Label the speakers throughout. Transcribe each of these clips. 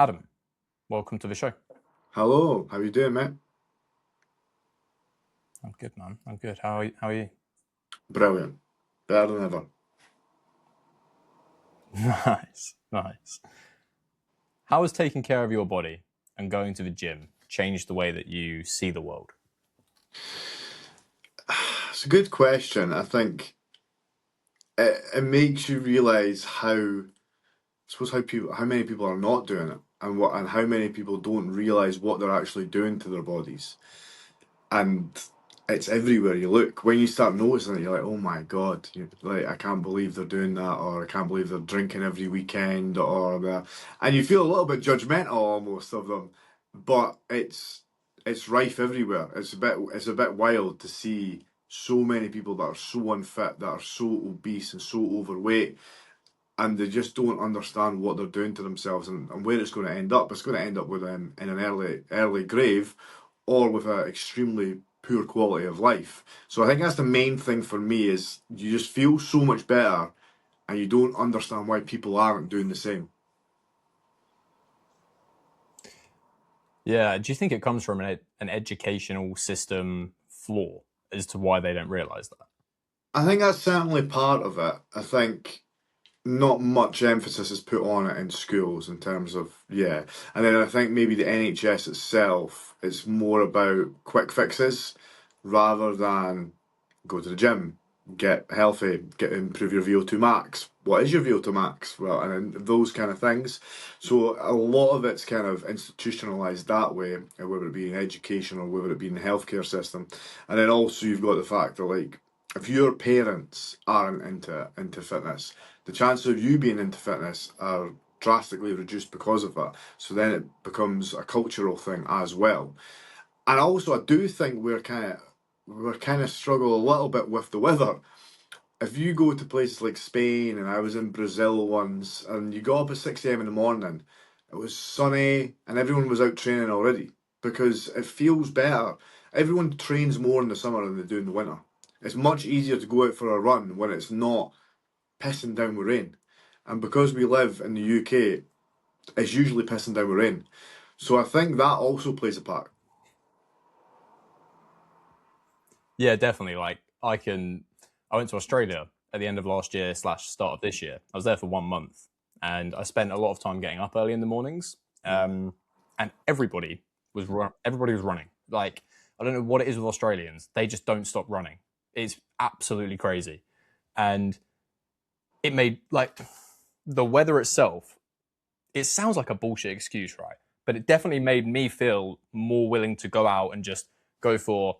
Speaker 1: Adam, welcome to the show.
Speaker 2: Hello, how you doing, mate?
Speaker 1: I'm good, man. I'm good. How are you?
Speaker 2: Brilliant. Better than ever.
Speaker 1: Nice, nice. How has taking care of your body and going to the gym changed the way that you see the world?
Speaker 2: It's a good question. I think it makes you realise how many people are not doing it, and how many people don't realise what they're actually doing to their bodies. And it's everywhere you look. When you start noticing it, you're like, oh my God, like I can't believe they're doing that, or I can't believe they're drinking every weekend, and you feel a little bit judgmental almost of them, but it's rife everywhere. It's a bit wild to see so many people that are so unfit, that are so obese and so overweight, and they just don't understand what they're doing to themselves, and where it's going to end up. It's going to end up with them in an early grave, or with an extremely poor quality of life. So I think that's the main thing for me, is you just feel so much better, and you don't understand why people aren't doing the same.
Speaker 1: Yeah. Do you think it comes from an educational system flaw as to why they don't realize that?
Speaker 2: I think that's certainly part of it. I think not much emphasis is put on it in schools in terms of, yeah. And then I think maybe the NHS itself is more about quick fixes rather than go to the gym, get healthy, improve your VO2 max. What is your VO2 max? Well, and then those kind of things. So a lot of it's kind of institutionalized that way, whether it be in education or whether it be in the healthcare system. And then also you've got the fact that, like, if your parents aren't into fitness, the chances of you being into fitness are drastically reduced because of that. So then it becomes a cultural thing as well. And also, I do think we're kind of struggle a little bit with the weather. If you go to places like Spain, and I was in Brazil once, and you got up at 6 a.m. in the morning, it was sunny and everyone was out training already, because it feels better. Everyone trains more in the summer than they do in the winter. It's much easier to go out for a run when it's not pissing down with rain. And because we live in the UK, it's usually pissing down with rain. So I think that also plays a part.
Speaker 1: Yeah, definitely. I went to Australia at the end of last year slash start of this year. I was there for 1 month, and I spent a lot of time getting up early in the mornings.
Speaker 2: Mm.
Speaker 1: And everybody was running. Like, I don't know what it is with Australians; they just don't stop running. It's absolutely crazy, and it made like the weather itself. It sounds like a bullshit excuse, right? But it definitely made me feel more willing to go out and just go for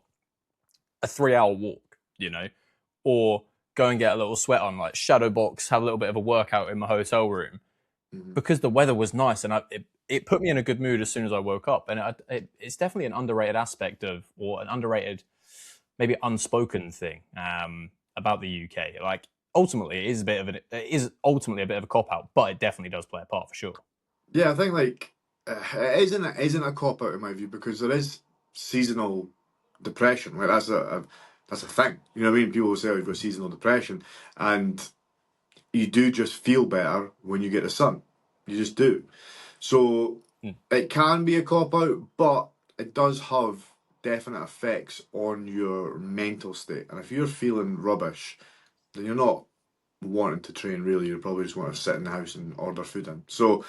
Speaker 1: a 3 hour walk, or go and get a little sweat on, like shadow box, have a little bit of a workout in my hotel room,
Speaker 2: Mhm.
Speaker 1: because the weather was nice, and it put me in a good mood as soon as I woke up. And it's definitely an underrated aspect of, or an underrated, maybe unspoken thing about the UK. Like, ultimately, it is ultimately a bit of a cop out, but it definitely does play a part for sure.
Speaker 2: Yeah, I think, like, it isn't a cop out in my view, because there is seasonal depression. Like, that's a thing. You know what I mean? People will say, "Oh, you've got seasonal depression," and you do just feel better when you get the sun. You just do. So
Speaker 1: Mm.
Speaker 2: it can be a cop out, but it does have definite effects on your mental state. And if you're feeling rubbish, then you're not wanting to train really. You probably just want to sit in the house and order food in. So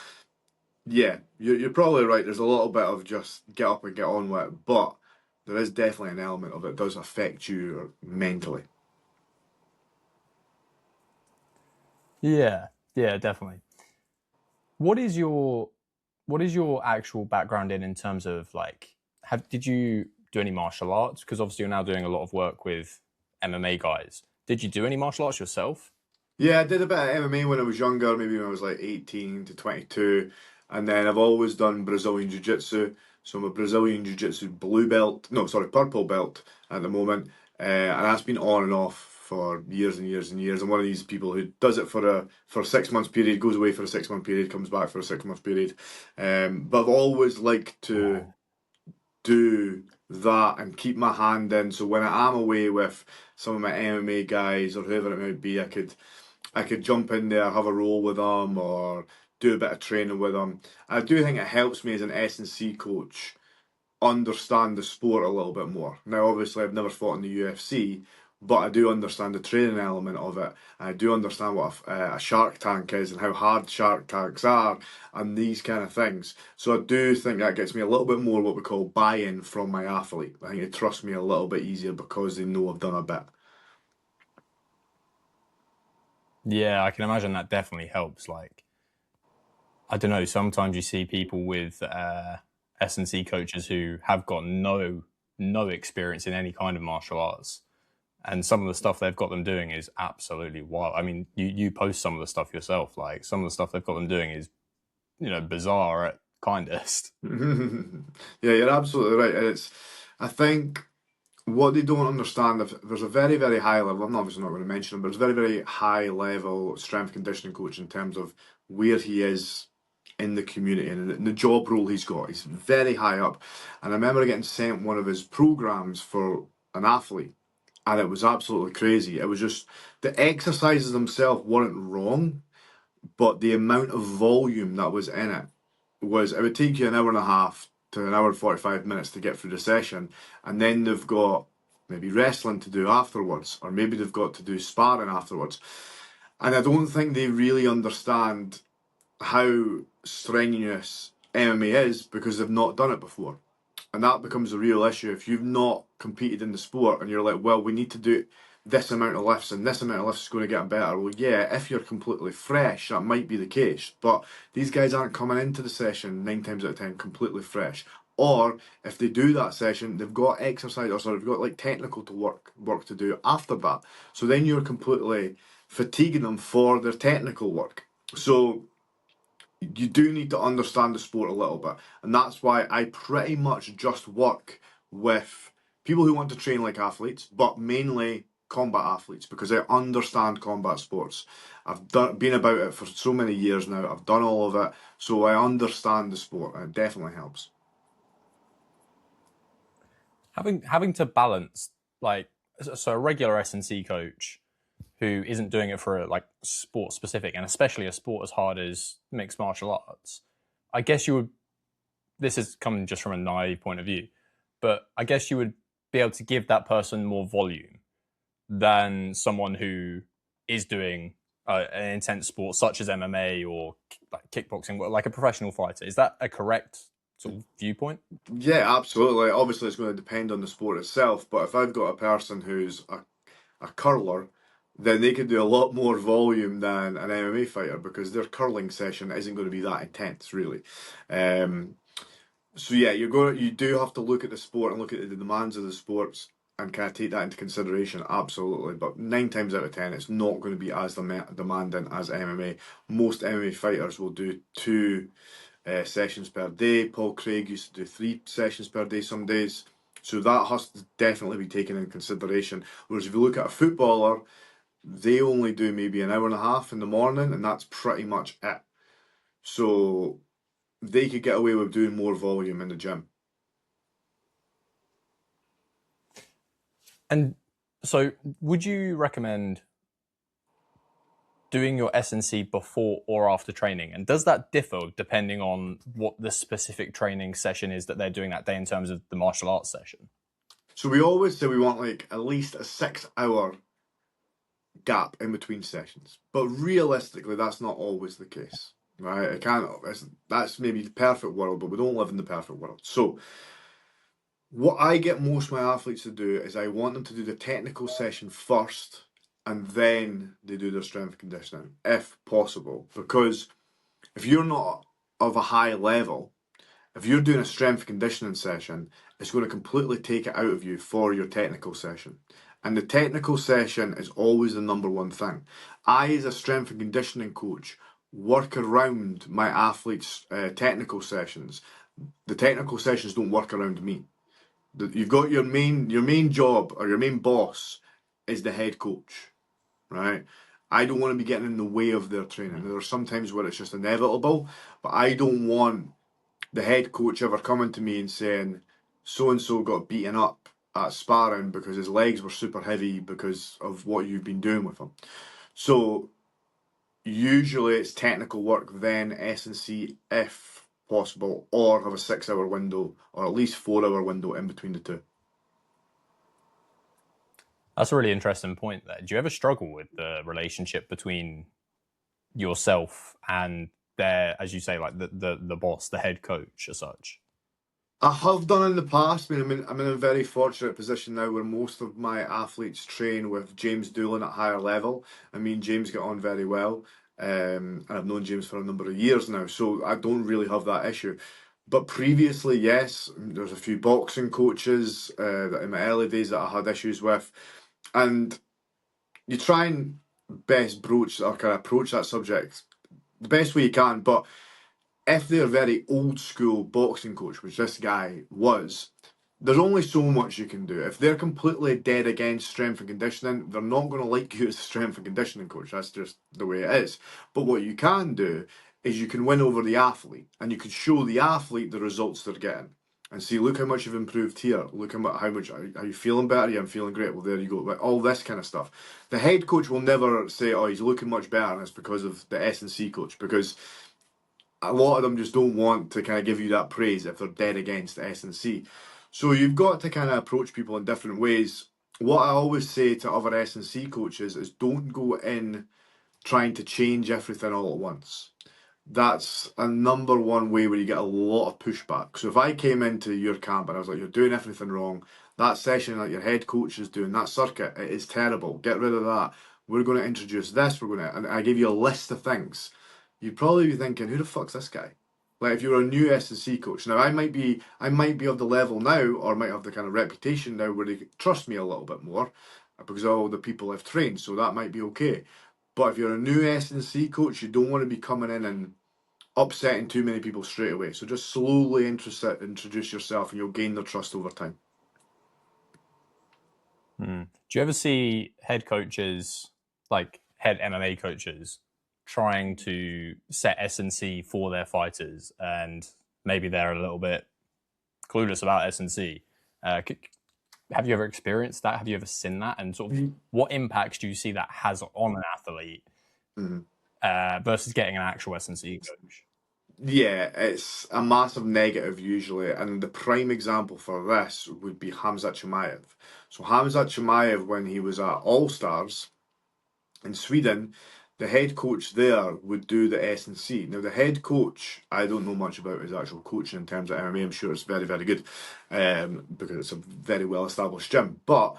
Speaker 2: yeah, you're probably right. There's a little bit of just get up and get on with it, but there is definitely an element of it does affect you mentally.
Speaker 1: Yeah, yeah, definitely. What is your what is your actual background in terms of, like, have did you do any martial arts? Because obviously you're now doing a lot of work with MMA guys. Did you do any martial arts yourself?
Speaker 2: Yeah, I did a bit of MMA when I was younger, maybe when I was like 18 to 22, and then I've always done Brazilian Jiu Jitsu. So I'm a Brazilian Jiu Jitsu blue belt, no, sorry, purple belt at the moment, and that's been on and off for years and years and years. I'm one of these people who does it for a 6 month period, goes away for a 6 month period, comes back for a 6 month period. But I've always liked to
Speaker 1: Wow.
Speaker 2: do that and keep my hand in. So when I am away with some of my MMA guys or whoever it might be, I could jump in there, have a roll with them, or do a bit of training with them. I do think it helps me as an S&C coach understand the sport a little bit more. Now, obviously, I've never fought in the UFC, but I do understand the training element of it. I do understand what a shark tank is and how hard shark tanks are and these kind of things. So I do think that gets me a little bit more what we call buy-in from my athlete. I think they trust me a little bit easier because they know I've done a bit.
Speaker 1: Yeah, I can imagine that definitely helps. Like, I don't know, sometimes you see people with S&C coaches who have got no experience in any kind of martial arts. And some of the stuff they've got them doing is absolutely wild. I mean, you post some of the stuff yourself. Like, some of the stuff they've got them doing is, bizarre at kindest.
Speaker 2: Yeah, you're absolutely right. I think what they don't understand, if there's a very, very high level, I'm obviously not going to mention him, but there's a very, very high level strength conditioning coach in terms of where he is in the community and the job role he's got. He's very high up. And I remember getting sent one of his programs for an athlete, and it was absolutely crazy. It was just the exercises themselves weren't wrong, but the amount of volume that was in it was, it would take you an hour and a half to an hour and 45 minutes to get through the session, and then they've got maybe wrestling to do afterwards, or maybe they've got to do sparring afterwards. And I don't think they really understand how strenuous MMA is because they've not done it before. And that becomes a real issue if you've not competed in the sport and you're like, well, we need to do this amount of lifts and this amount of lifts is going to get better. Well, yeah, if you're completely fresh, that might be the case. But these guys aren't coming into the session 9 times out of 10 completely fresh. Or if they do that session, they've got exercise or they've got like technical to work to do after that. So then you're completely fatiguing them for their technical work. So you do need to understand the sport a little bit, and that's why I pretty much just work with people who want to train like athletes, but mainly combat athletes because I understand combat sports. Been about it for so many years now. I've done all of it, so I understand the sport, and it definitely helps.
Speaker 1: Having to balance, like, so a regular S&C coach who isn't doing it for like sport specific, and especially a sport as hard as mixed martial arts, I guess you would. This is coming just from a naive point of view, but I guess you would be able to give that person more volume than someone who is doing an intense sport such as MMA or like kickboxing, like a professional fighter. Is that a correct sort of viewpoint?
Speaker 2: Yeah, absolutely. Obviously, it's going to depend on the sport itself, but if I've got a person who's a curler, then they could do a lot more volume than an MMA fighter because their curling session isn't going to be that intense, really. Um, so yeah, you do have to look at the sport and look at the demands of the sports and kind of take that into consideration, absolutely. But 9 times out of 10, it's not going to be as demanding as MMA. Most MMA fighters will do two sessions per day. Paul Craig used to do 3 sessions per day some days. So that has to definitely be taken in consideration. Whereas if you look at a footballer, they only do maybe an hour and a half in the morning, and that's pretty much it. So they could get away with doing more volume in the gym.
Speaker 1: And so, would you recommend doing your S&C before or after training? And does that differ depending on what the specific training session is that they're doing that day in terms of the martial arts session?
Speaker 2: So we always say we want like at least a 6 hour gap in between sessions, but realistically, that's not always the case, right? It can't. That's maybe the perfect world, but we don't live in the perfect world. So what I get most of my athletes to do is I want them to do the technical session first, and then they do their strength conditioning, if possible, because if you're not of a high level, if you're doing a strength conditioning session, it's going to completely take it out of you for your technical session. And the technical session is always the number one thing. I, as a strength and conditioning coach, work around my athletes' technical sessions. The technical sessions don't work around me. You've got your main job or your main boss is the head coach, right? I don't want to be getting in the way of their training. There are some times where it's just inevitable, but I don't want the head coach ever coming to me and saying so and so got beaten up at sparring because his legs were super heavy because of what you've been doing with him. So Usually it's technical work, then S&C if possible, or have a 6 hour window, or at least 4 hour window in between the two.
Speaker 1: That's a really interesting point there. Do you ever struggle with the relationship between yourself and their, as you say, like the boss, the head coach as such?
Speaker 2: I have done in the past. I'm in a very fortunate position now where most of my athletes train with James Doolan at higher level. I mean, James get on very well, and I've known James for a number of years now, so I don't really have that issue. But previously, yes, there's a few boxing coaches that in my early days that I had issues with, and you try and best broach or kind of approach that subject the best way you can, but if they're very old school boxing coach, which this guy was, there's only so much you can do. If they're completely dead against strength and conditioning, they're not going to like you as a strength and conditioning coach. That's just the way it is. But what you can do is you can win over the athlete, and you can show the athlete the results they're getting. And see, look how much you've improved here. Look how much are you feeling better? Yeah, I'm feeling great. Well, there you go. All this kind of stuff. The head coach will never say, "Oh, he's looking much better," and it's because of the S&C coach, because a lot of them just don't want to kind of give you that praise if they're dead against the S&C. So you've got to kind of approach people in different ways. What I always say to other S&C coaches is don't go in trying to change everything all at once. That's a number one way where you get a lot of pushback. So if I came into your camp and I was like, you're doing everything wrong, that session that your head coach is doing, that circuit, it is terrible. Get rid of that. We're going to introduce this. And I give you a list of things. You'd probably be thinking, who the fuck's this guy? Like if you're a new S&C coach. Now I might be of the level now, or might have the kind of reputation now where they trust me a little bit more because of all the people I've trained. So that might be okay. But if you're a new S&C coach, you don't want to be coming in and upsetting too many people straight away. So just slowly introduce yourself, and you'll gain their trust over time.
Speaker 1: Do you ever see head coaches, like head MMA coaches, trying to set S&C for their fighters, and maybe they're a little bit clueless about S&C? Have you ever experienced that? Have you ever seen that? And sort of what impacts do you see that has on an athlete versus getting an actual S&C coach?
Speaker 2: Yeah, it's a massive negative usually, and the prime example for this would be Hamzat Chimaev. So Hamzat Chimaev, when he was at All Stars in Sweden, the head coach there would do the S&C. Now the head coach, I don't know much about his actual coaching in terms of MMA. I'm sure it's very, very good, because it's a very well established gym. But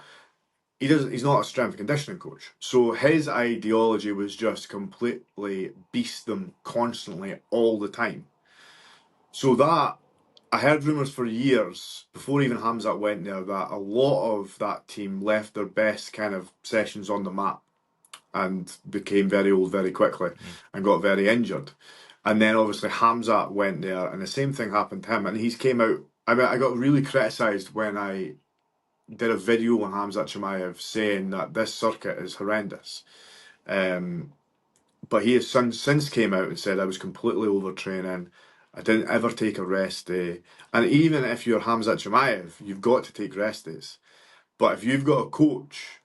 Speaker 2: he's not a strength and conditioning coach. So his ideology was just completely beast them constantly all the time. So that I heard rumours for years before even Hamzat went there that a lot of that team left their best kind of sessions on the mat and became very old very quickly and got very injured. And then obviously Hamzat went there and the same thing happened to him. And he's came out. I mean, I got really criticised when I did a video on Hamzat Chimaev saying that this circuit is horrendous. But he has since came out and said I was completely overtraining. I didn't ever take a rest day. And even if you're Hamzat Chimaev, you've got to take rest days. But if you've got a coach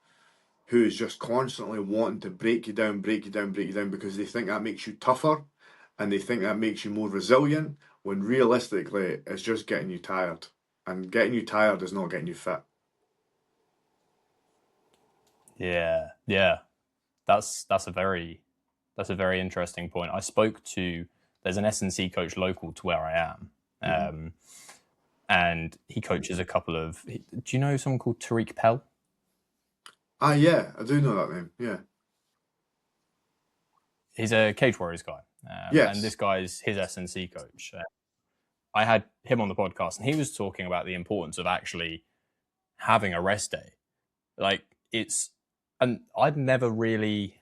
Speaker 2: who is just constantly wanting to break you down because they think that makes you tougher and they think that makes you more resilient, when realistically it's just getting you tired. And getting you tired is not getting you fit.
Speaker 1: Yeah. That's a very interesting point. I spoke to there's an S&C coach local to where I am, and he coaches a couple of. Do you know someone called Tariq Pell?
Speaker 2: Yeah, I do know that name. Yeah,
Speaker 1: he's a Cage Warriors guy,
Speaker 2: yes.
Speaker 1: And this guy's his S&C coach. I had him on the podcast, and he was talking about the importance of actually having a rest day. Like and I'd never really.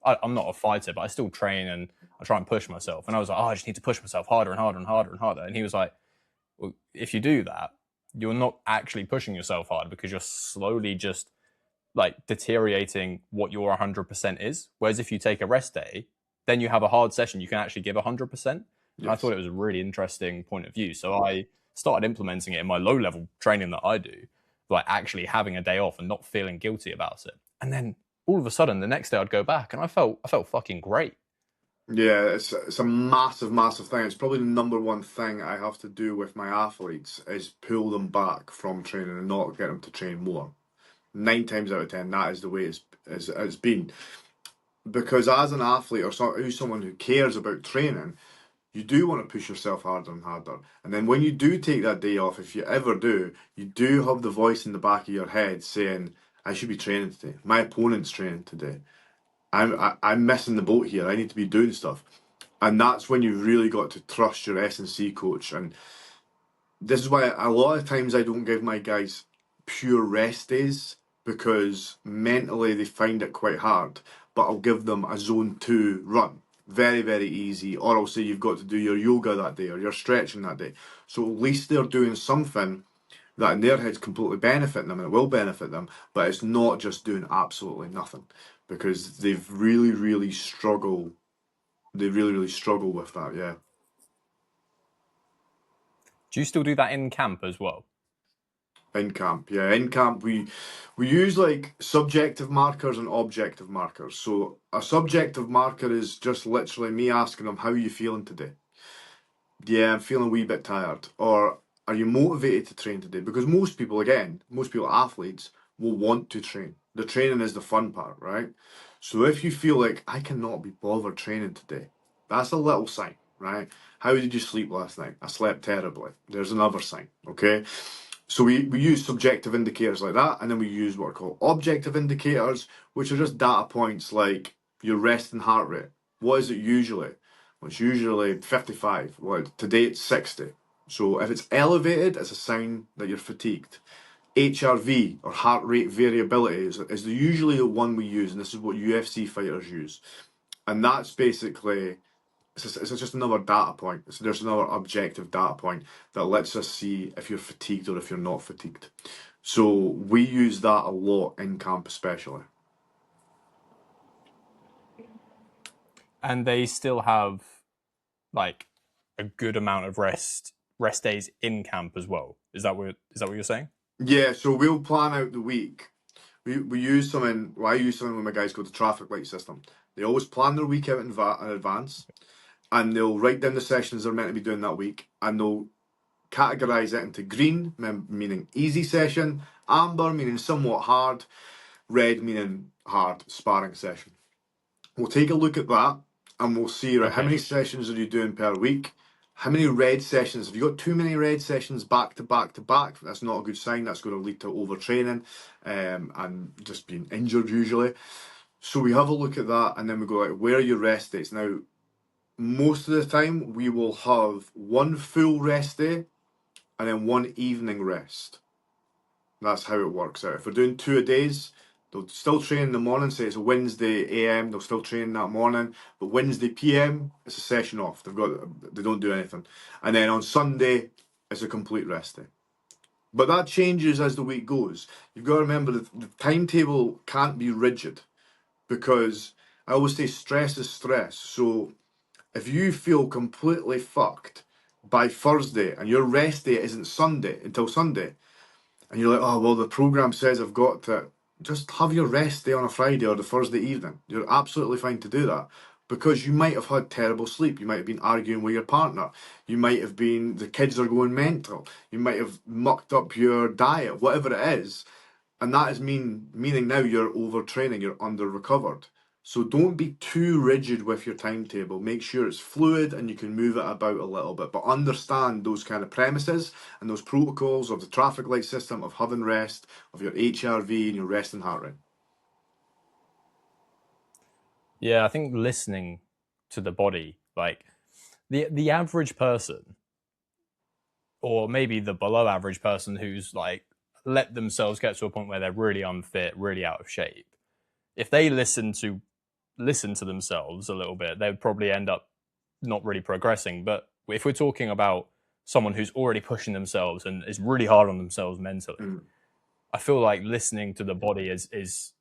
Speaker 1: I'm not a fighter, but I still train and I try and push myself. And I was like, I just need to push myself harder and harder and harder and harder. And he was like, well, if you do that, you're not actually pushing yourself hard because you're slowly just like deteriorating what your 100% is. Whereas if you take a rest day, then you have a hard session, you can actually give 100%. And I thought it was a really interesting point of view. So I started implementing it in my low level training that I do, like actually having a day off and not feeling guilty about it. And then all of a sudden the next day I'd go back and I felt fucking great.
Speaker 2: Yeah, it's a massive, massive thing. It's probably the number one thing I have to do with my athletes is pull them back from training and not get them to train more. 9 times out of 10, that is the way it's been. Because as an athlete or someone who cares about training, you do want to push yourself harder and harder. And then when you do take that day off, if you ever do, you do have the voice in the back of your head saying, I should be training today. My opponent's training today. I'm missing the boat here. I need to be doing stuff. And that's when you've really got to trust your S&C coach. And this is why a lot of times I don't give my guys pure rest days, because mentally they find it quite hard. But I'll give them a zone 2 run. Very, very easy. Or I'll say you've got to do your yoga that day or your stretching that day. So at least they're doing something that in their head's completely benefiting them, and it will benefit them, but it's not just doing absolutely nothing, because they've really, really struggle. They really, really struggle with that, yeah.
Speaker 1: Do you still do that in camp as well?
Speaker 2: In camp, yeah. In camp, we use like subjective markers and objective markers. So a subjective marker is just literally me asking them, how are you feeling today? Yeah, I'm feeling a wee bit tired. Or are you motivated to train today? Because most people, athletes, will want to train. The training is the fun part, right? So if you feel like I cannot be bothered training today, that's a little sign, right? How did you sleep last night? I slept terribly. There's another sign, okay? So we use subjective indicators like that, and then we use what are called objective indicators, which are just data points like your resting heart rate. What is it usually? Well, it's usually 55. Well, today it's 60. So if it's elevated, it's a sign that you're fatigued. HRV, or heart rate variability, is usually the one we use, and this is what UFC fighters use. And that's basically, it's just another data point. So there's another objective data point that lets us see if you're fatigued or if you're not fatigued. So we use that a lot in camp, especially.
Speaker 1: And they still have like a good amount of rest days in camp as well. Is that what you're saying?
Speaker 2: Yeah, so we'll plan out the week. We use something, well, I use something with my guys called the traffic light system. They always plan their week out in advance, and they'll write down the sessions they're meant to be doing that week, and they'll categorize it into green, meaning easy session, amber, meaning somewhat hard, red, meaning hard sparring session. We'll take a look at that, and we'll see, right, how many sessions are you doing per week? How many red sessions? Have you got too many red sessions back to back to back? That's not a good sign. That's going to lead to overtraining and just being injured usually. So we have a look at that, and then we go, like, where are your rest days? Now, most of the time, we will have one full rest day and then one evening rest. That's how it works out. If we're doing 2 a-days, they'll still train in the morning. Say it's a Wednesday AM, they'll still train that morning. But Wednesday PM, it's a session off. They don't do anything. And then on Sunday, it's a complete rest day. But that changes as the week goes. You've got to remember that the timetable can't be rigid, because I always say stress is stress. So if you feel completely fucked by Thursday and your rest day isn't Sunday until Sunday, and you're like, oh, well, the program says I've got to, just have your rest day on a Friday or the Thursday evening. You're absolutely fine to do that, because you might have had terrible sleep. You might have been arguing with your partner. You might have been, the kids are going mental. You might have mucked up your diet, whatever it is. And that is meaning now you're overtraining, you're under recovered. So don't be too rigid with your timetable. Make sure it's fluid and you can move it about a little bit. But understand those kind of premises and those protocols of the traffic light system, of having rest, of your HRV and your resting heart rate.
Speaker 1: Yeah, I think listening to the body, like the average person, or maybe the below average person who's like let themselves get to a point where they're really unfit, really out of shape. If they listen to themselves a little bit, they would probably end up not really progressing. But if we're talking about someone who's already pushing themselves and is really hard on themselves mentally, I feel like listening to the body is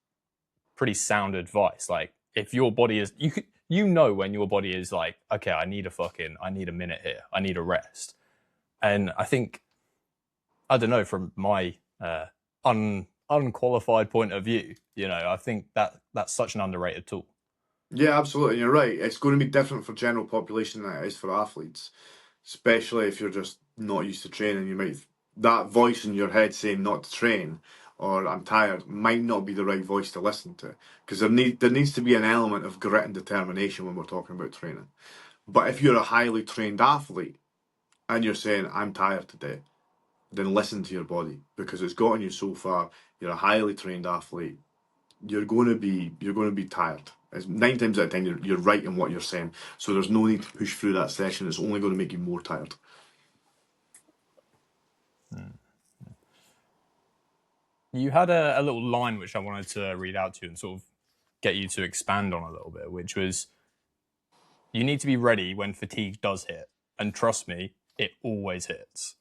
Speaker 1: pretty sound advice. Like if your body is, you know when your body is like, okay, I need a minute here, I need a rest. And I think, I don't know, from my unqualified point of view, I think that's such an underrated tool.
Speaker 2: Yeah, absolutely. You're right. It's going to be different for general population than it is for athletes, especially if you're just not used to training. You might that voice in your head saying not to train or I'm tired might not be the right voice to listen to because there needs to be an element of grit and determination when we're talking about training. But if you're a highly trained athlete and you're saying I'm tired today, then listen to your body because it's gotten you so far. You're a highly trained athlete. You're going to be tired. As 9 times out of 10, you're right in what you're saying. So there's no need to push through that session. It's only going to make you more tired.
Speaker 1: You had a little line which I wanted to read out to you and sort of get you to expand on a little bit, which was you need to be ready when fatigue does hit. And trust me, it always hits.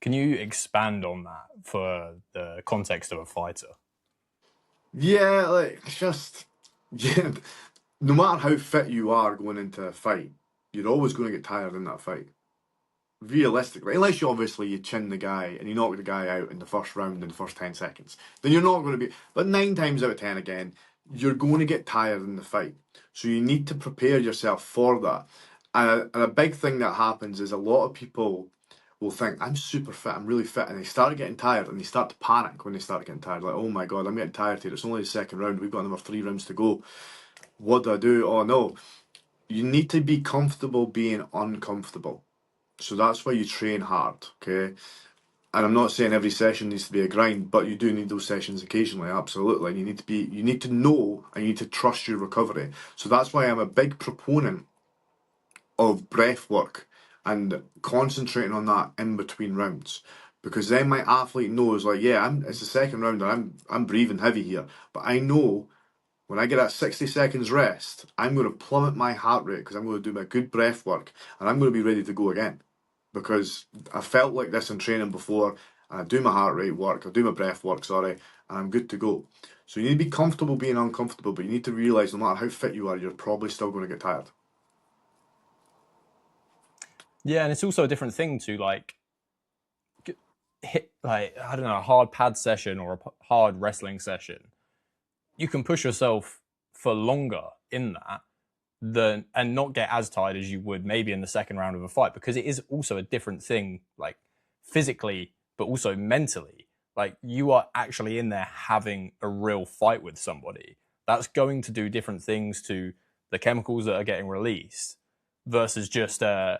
Speaker 1: Can you expand on that for the context of a fighter?
Speaker 2: Yeah, like just yeah. No matter how fit you are going into a fight, you're always going to get tired in that fight. Realistically, unless you chin the guy and you knock the guy out in the first round in the first 10 seconds, then you're not going to be. But 9 times out of 10 again, you're going to get tired in the fight. So you need to prepare yourself for that. And a big thing that happens is a lot of people will think, I'm super fit, I'm really fit, and they start getting tired and they start to panic when they start getting tired. Like, oh my God, I'm getting tired here. It's only the second round. We've got another 3 rounds to go. What do I do? Oh no. You need to be comfortable being uncomfortable. So that's why you train hard, okay? And I'm not saying every session needs to be a grind, but you do need those sessions occasionally, absolutely. And you need to know and you need to trust your recovery. So that's why I'm a big proponent of breath work and concentrating on that in between rounds. Because then my athlete knows, like, yeah, it's the second round and I'm breathing heavy here. But I know when I get that 60 seconds rest, I'm going to plummet my heart rate because I'm going to do my good breath work and I'm going to be ready to go again. Because I felt like this in training before, and I do my heart rate work, I do my breath work, sorry, and I'm good to go. So you need to be comfortable being uncomfortable, but you need to realise no matter how fit you are, you're probably still going to get tired.
Speaker 1: Yeah, and it's also a different thing to like hit like I don't know, a hard pad session or a hard wrestling session. You can push yourself for longer in that than and not get as tired as you would maybe in the second round of a fight because it is also a different thing, like physically, but also mentally. Like you are actually in there having a real fight with somebody. That's going to do different things to the chemicals that are getting released versus just an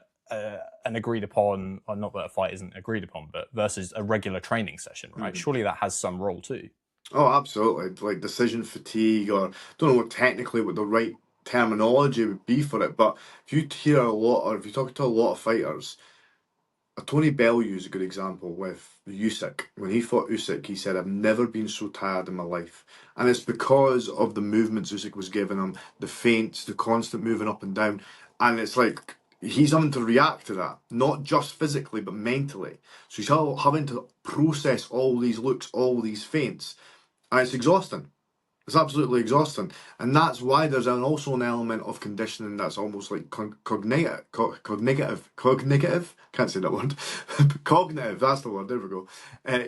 Speaker 1: agreed upon, or not that a fight isn't agreed upon, but versus a regular training session, right?
Speaker 2: Mhm.
Speaker 1: Surely that has some role too.
Speaker 2: Oh, absolutely. Like decision fatigue, or don't know what technically what the right terminology would be for it, but if you hear a lot, or if you talk to a lot of fighters, Tony Bellew is a good example with Usyk. When he fought Usyk, he said, "I've never been so tired in my life," and it's because of the movements Usyk was giving him, the feints, the constant moving up and down, and it's like he's having to react to that, not just physically but mentally. So he's having to process all these looks, all these feints, and it's exhausting. It's absolutely exhausting, and that's why there's also an element of conditioning that's almost like cognitive. Can't say that word. Cognitive. That's the word. There we go.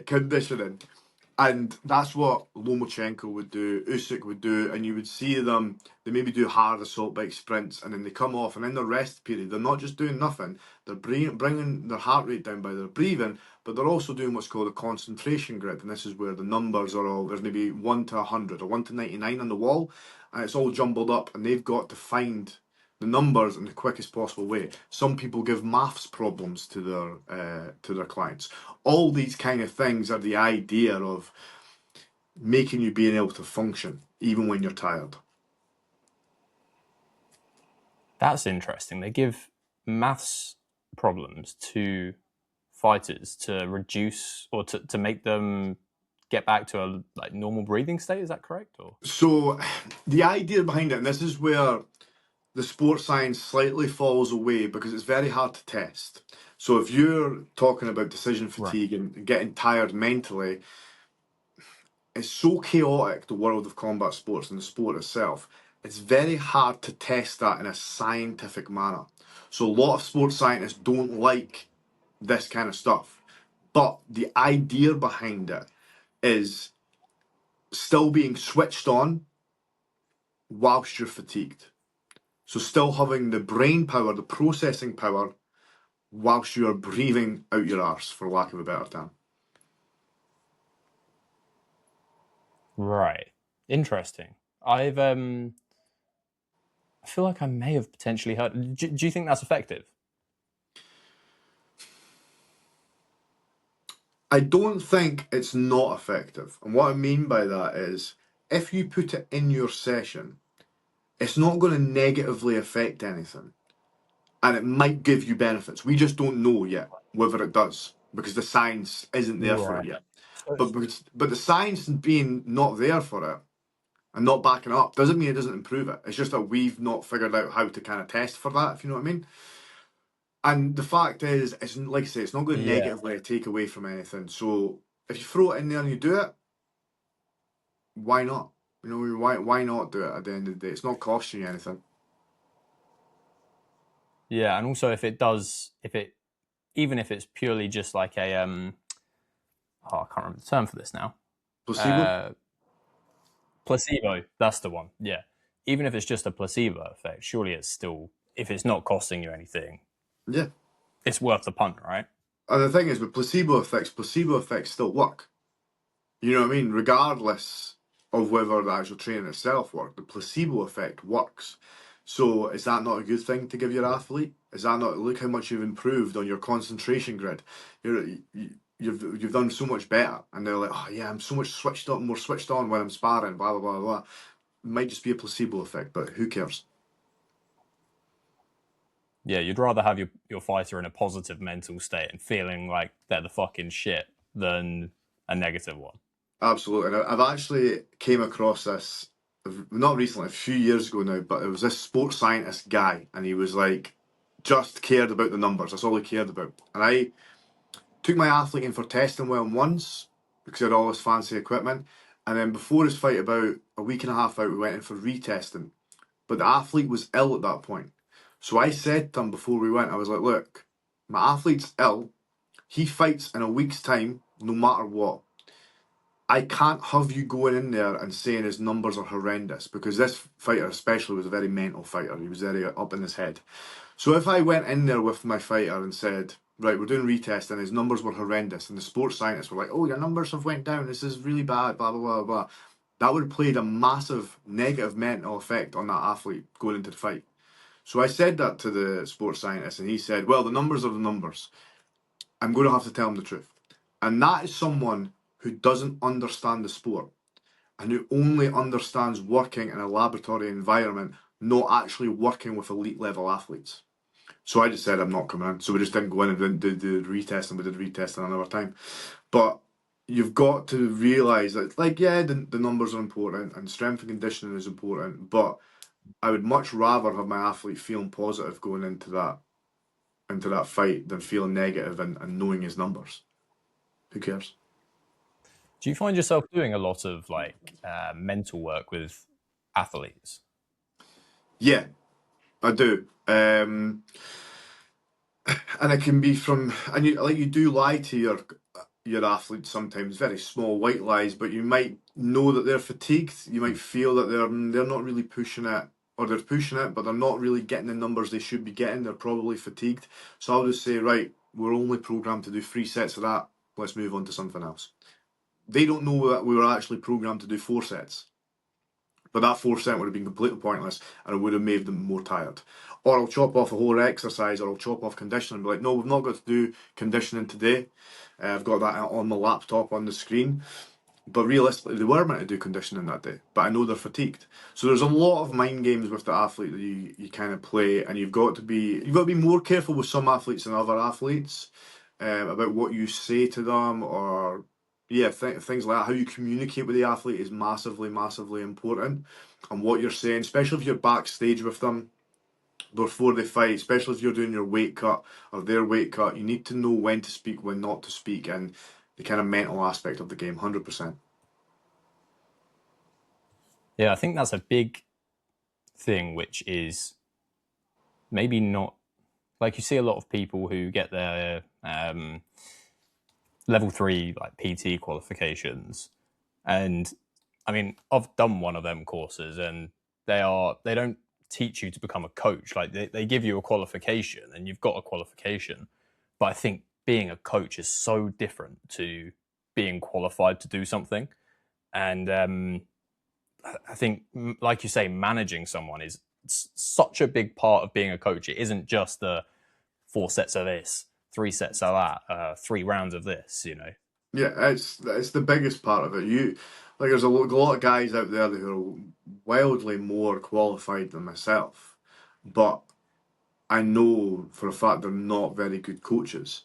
Speaker 2: Conditioning, and that's what Lomachenko would do, Usyk would do, and you would see them. They maybe do hard assault bike sprints, and then they come off, and in the rest period, they're not just doing nothing. They're bringing their heart rate down by their breathing, but they're also doing what's called a concentration grid, and this is where the numbers are all. There's maybe 1 to 100 or 1 to 99 on the wall, and it's all jumbled up, and they've got to find the numbers in the quickest possible way. Some people give maths problems to their clients. All these kind of things are the idea of making you being able to function even when you're tired.
Speaker 1: That's interesting. They give maths problems to fighters to reduce or to make them get back to a like normal breathing state. Is that correct? Or
Speaker 2: So the idea behind it, and this is where the sports science slightly falls away because it's very hard to test. So if you're talking about decision
Speaker 1: right?
Speaker 2: fatigue and getting tired mentally, it's so chaotic, the world of combat sports and the sport itself. It's very hard to test that in a scientific manner. So a lot of sports scientists don't like this kind of stuff. But the idea behind it is still being switched on whilst you're fatigued. So still having the brain power, the processing power, whilst you are breathing out your arse, for lack of a better term.
Speaker 1: Right. Interesting. I feel like I may have potentially heard. Do you think that's effective?
Speaker 2: I don't think it's not effective. And what I mean by that is, if you put it in your session, it's not going to negatively affect anything. And it might give you benefits. We just don't know yet whether it does, because the science isn't there for it
Speaker 1: Right.
Speaker 2: yet.
Speaker 1: So,
Speaker 2: But the science being not there for it and not backing it up doesn't mean it doesn't improve it. It's just that we've not figured out how to kind of test for that, if you know what I mean. And the fact is, it's like I say, it's not going to
Speaker 1: yeah.
Speaker 2: negatively take away from anything. So if you throw it in there and you do it, why not? You know, why not do it at the end of the day? It's not costing you anything.
Speaker 1: Yeah, and also if it does, even if it's purely just like a oh, I can't remember the term for this now.
Speaker 2: Placebo?
Speaker 1: Uh, placebo. That's the one. Yeah. Even if it's just a placebo effect, surely it's still, if it's not costing you anything,
Speaker 2: Yeah.
Speaker 1: it's worth the punt, right?
Speaker 2: And the thing is, with placebo effects still work. You know what I mean? Regardless of whether the actual training itself worked, the placebo effect works. So is that not a good thing to give your athlete? Is that not, look how much you've improved on your concentration grid? You've done so much better, and they're like, oh yeah, I'm so much more switched on when I'm sparring. Blah blah blah blah. It might just be a placebo effect, but who cares?
Speaker 1: Yeah, you'd rather have your fighter in a positive mental state and feeling like they're the fucking shit than a negative one.
Speaker 2: Absolutely. And I've actually came across this, not recently, a few years ago now, but it was this sports scientist guy, and he was like, just cared about the numbers. That's all he cared about. And I took my athlete in for testing well once, because he had all this fancy equipment. And then before his fight, about a week and a half out, we went in for retesting. But the athlete was ill at that point. So I said to him before we went, I was like, look, my athlete's ill. He fights in a week's time, no matter what. I can't have you going in there and saying his numbers are horrendous, because this fighter especially was a very mental fighter. He was very up in his head. So if I went in there with my fighter and said, right, we're doing retest and his numbers were horrendous, and the sports scientists were like, oh, your numbers have went down, this is really bad, blah blah blah blah, that would have played a massive negative mental effect on that athlete going into the fight. So I said that to the sports scientist, and he said, well, the numbers are the numbers. I'm going to have to tell him the truth. And that is someone who doesn't understand the sport and who only understands working in a laboratory environment, not actually working with elite level athletes. So I just said, I'm not coming in. So we just didn't go in and didn't do the retest, and we did retest another time. But you've got to realise that, like, yeah, the numbers are important and strength and conditioning is important, but I would much rather have my athlete feeling positive going into that fight than feeling negative and knowing his numbers. Who cares?
Speaker 1: Do you find yourself doing a lot of like mental work with athletes?
Speaker 2: Yeah, I do. And it can be from, and you do lie to your athletes sometimes, very small white lies, but you might know that they're fatigued. You might feel that they're not really pushing it, or they're pushing it, but they're not really getting the numbers they should be getting. They're probably fatigued. So I'll just say, right, we're only programmed to do 3 sets of that. Let's move on to something else. They don't know that we were actually programmed to do 4 sets. But that 4 set would have been completely pointless, and it would have made them more tired. Or I'll chop off a whole exercise, or I'll chop off conditioning and be like, no, we've not got to do conditioning today. I've got that on my laptop on the screen. But realistically, they were meant to do conditioning that day, but I know they're fatigued. So there's a lot of mind games with the athlete that you kind of play, and you've got to be more careful with some athletes than other athletes, about what you say to them, or yeah, things like that. How you communicate with the athlete is massively, massively important, and what you're saying, especially if you're backstage with them before they fight, especially if you're doing your weight cut or their weight cut, you need to know when to speak, when not to speak, and the kind of mental aspect of the game, 100%.
Speaker 1: Yeah, I think that's a big thing, which is maybe not like you see a lot of people who get their level 3 like PT qualifications, and I mean, I've done one of them courses, and they don't teach you to become a coach. Like they give you a qualification, and you've got a qualification. But I think being a coach is so different to being qualified to do something. And I think, like you say, managing someone is such a big part of being a coach. It isn't just the 4 sets of this, 3 sets of that, 3 rounds of this. You know.
Speaker 2: Yeah, it's the biggest part of it. There's a lot of guys out there who are wildly more qualified than myself, but I know for a fact they're not very good coaches,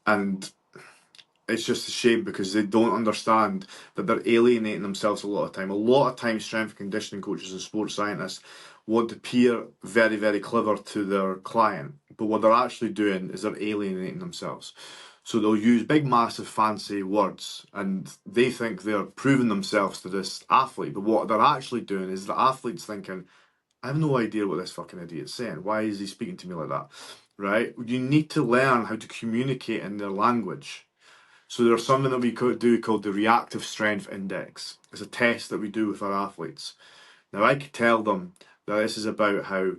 Speaker 2: and it's just a shame because they don't understand that they're alienating themselves a lot of time. A lot of times, strength and conditioning coaches and sports scientists want to appear very, very clever to their client, but what they're actually doing is they're alienating themselves. So they'll use big, massive, fancy words, and they think they're proving themselves to this athlete. But what they're actually doing is the athlete's thinking, I have no idea what this fucking idiot's saying. Why is he speaking to me like that? Right? You need to learn how to communicate in their language. So there's something that we could do called the reactive strength index. It's a test that we do with our athletes. Now I could tell them that this is about how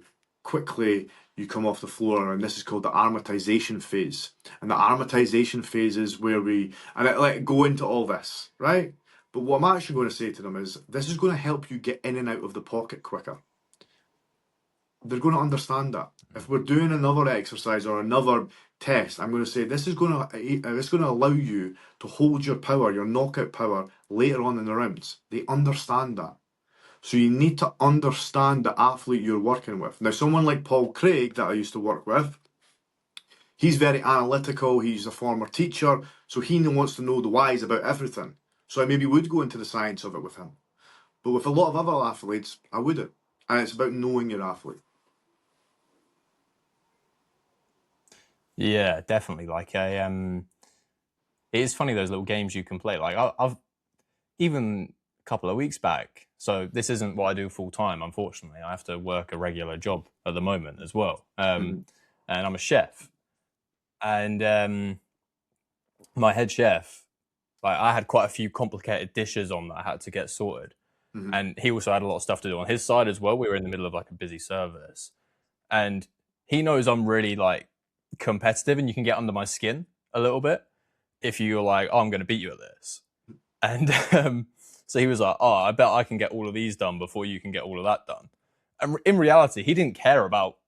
Speaker 2: quickly you come off the floor, and this is called the armatization phase. And the armatization phase is where go into all this, right? But what I'm actually going to say to them is this is going to help you get in and out of the pocket quicker. They're going to understand that. If we're doing another exercise or another test, I'm going to say this is going to allow you to hold your power, your knockout power, later on in the rounds. They understand that. So you need to understand the athlete you're working with. Now, someone like Paul Craig that I used to work with, he's very analytical. He's a former teacher, so he wants to know the whys about everything. So I maybe would go into the science of it with him. But with a lot of other athletes, I wouldn't. And it's about knowing your athlete.
Speaker 1: Yeah, definitely. It is funny those little games you can play. I've even a couple of weeks back. So this isn't what I do full time. Unfortunately, I have to work a regular job at the moment as well. And I'm a chef, and my head chef, like I had quite a few complicated dishes on that I had to get sorted, and he also had a lot of stuff to do on his side as well. We were in the middle of like a busy service, and he knows I'm really like competitive, and you can get under my skin a little bit if you're like, oh, I'm going to beat you at this. And so he was like, oh, I bet I can get all of these done before you can get all of that done. And in reality, he didn't care about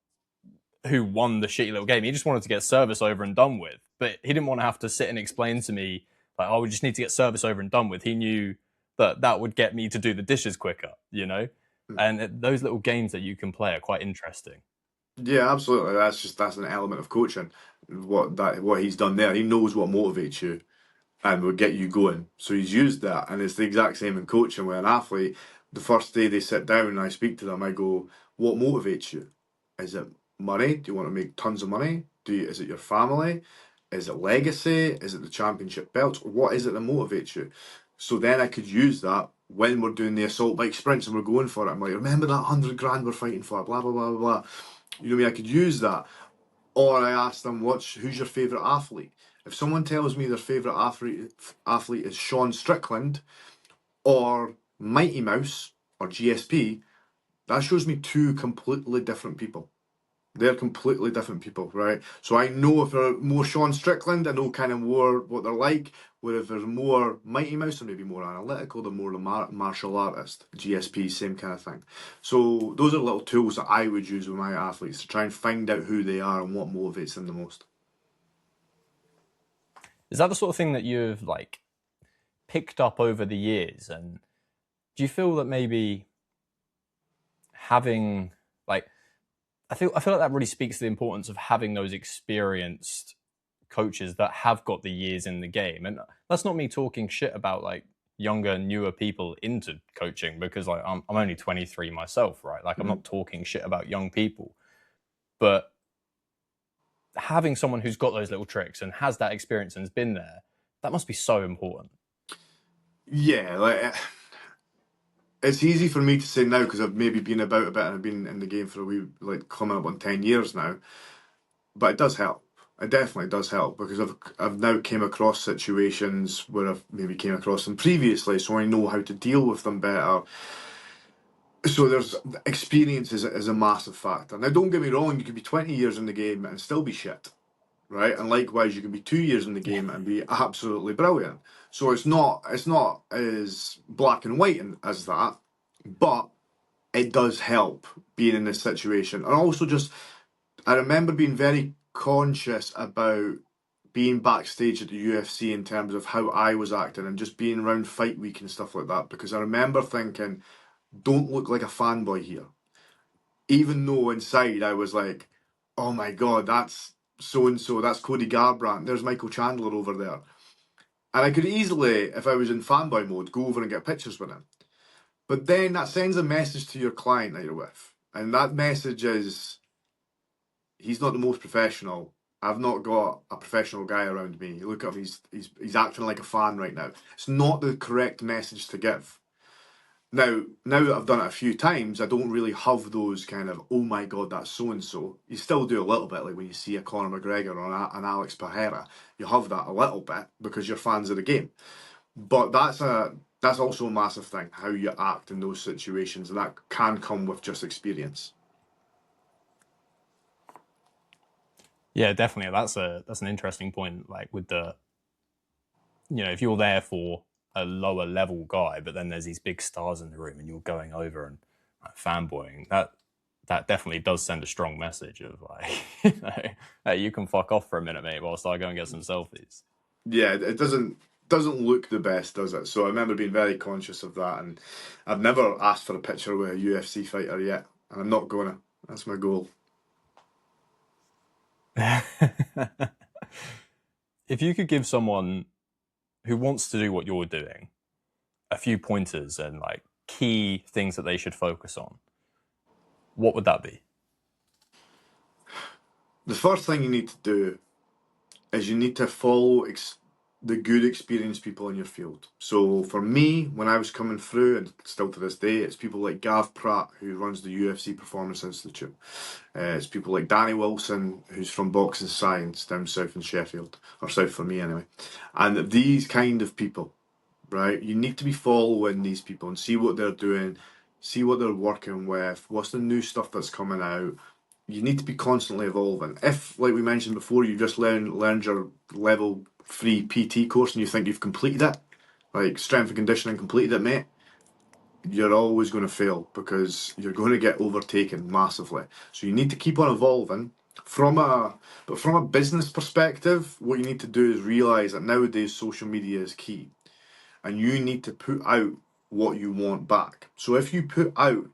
Speaker 1: who won the shitty little game. He just wanted to get service over and done with. But he didn't want to have to sit and explain to me, like, oh, we just need to get service over and done with. He knew that that would get me to do the dishes quicker, you know? And those little games that you can play are quite interesting.
Speaker 2: Yeah, absolutely. That's an element of coaching. What he's done there, he knows what motivates you and will get you going. So he's used that, and it's the exact same in coaching with an athlete. The first day they sit down and I speak to them, I go, "What motivates you? Is it money? Do you want to make tons of money? Is it your family? Is it legacy? Is it the championship belts? What is it that motivates you?" So then I could use that when we're doing the assault bike sprints and we're going for it. I'm like, remember that 100 grand we're fighting for? Blah blah blah blah blah. You know what I mean? I could use that. Or I ask them, who's your favourite athlete? If someone tells me their favourite athlete is Sean Strickland or Mighty Mouse or GSP, that shows me two completely different people. They're completely different people, right? So I know if they're more Sean Strickland, I know kind of more what they're like. Where if there's more Mighty Mouse, they're maybe more analytical, they're more the martial artist. GSP, same kind of thing. So those are little tools that I would use with my athletes to try and find out who they are and what motivates them the most.
Speaker 1: Is that the sort of thing that you've like picked up over the years? And do you feel that maybe having like I feel like that really speaks to the importance of having those experienced coaches that have got the years in the game. And that's not me talking shit about like younger, newer people into coaching, because like I'm only 23 myself, right? Like I'm not talking shit about young people, but having someone who's got those little tricks and has that experience and has been there, that must be so important.
Speaker 2: Yeah, like it's easy for me to say now because I've maybe been about a bit and I've been in the game for a wee, like coming up on 10 years now, but it does help. It definitely does help because I've now came across situations where I've maybe came across them previously, so I know how to deal with them better. So there's experience is a massive factor. Now, don't get me wrong, you could be 20 years in the game and still be shit, right? And likewise, you can be 2 years in the
Speaker 1: Yeah.
Speaker 2: game and be absolutely brilliant. So it's not as black and white as that, but it does help being in this situation. And also just I remember being very conscious about being backstage at the UFC in terms of how I was acting and just being around fight week and stuff like that, because I remember thinking, don't look like a fanboy here. Even though inside I was like, oh my god, that's so and so, that's Cody Garbrandt, there's Michael Chandler over there. And I could easily, if I was in fanboy mode, go over and get pictures with him. But then that sends a message to your client that you're with. And that message is, he's not the most professional. I've not got a professional guy around me. Look at him, he's acting like a fan right now. It's not the correct message to give. Now that I've done it a few times, I don't really have those kind of, oh my god, that's so and so. You still do a little bit, like when you see a Conor McGregor or an Alex Pereira, you have that a little bit because you're fans of the game. But that's also a massive thing, how you act in those situations, and that can come with just experience.
Speaker 1: Yeah, definitely. That's an interesting point. Like with the, if you're there for a lower level guy, but then there's these big stars in the room, and you're going over and like, fanboying, that definitely does send a strong message of like, hey, you can fuck off for a minute, mate, whilst I go and get some selfies.
Speaker 2: Yeah, it doesn't look the best, does it? So I remember being very conscious of that, and I've never asked for a picture with a UFC fighter yet, and I'm not gonna. That's my goal.
Speaker 1: If you could give someone who wants to do what you're doing a few pointers and like key things that they should focus on, what would that be?
Speaker 2: The first thing you need to do is you need to follow the good experienced people in your field. So for me, when I was coming through, and still to this day, it's people like Gav Pratt, who runs the UFC Performance Institute. It's people like Danny Wilson, who's from Boxing Science down south in Sheffield, or south for me anyway. And these kind of people, right? You need to be following these people and see what they're doing, see what they're working with, what's the new stuff that's coming out. You need to be constantly evolving. If, like we mentioned before, you just learned your level 3 PT course and you think you've completed it, like strength and conditioning completed it, mate, you're always going to fail because you're going to get overtaken massively. So you need to keep on evolving. From a business perspective, what you need to do is realize that nowadays social media is key, and you need to put out what you want back. So if you put out,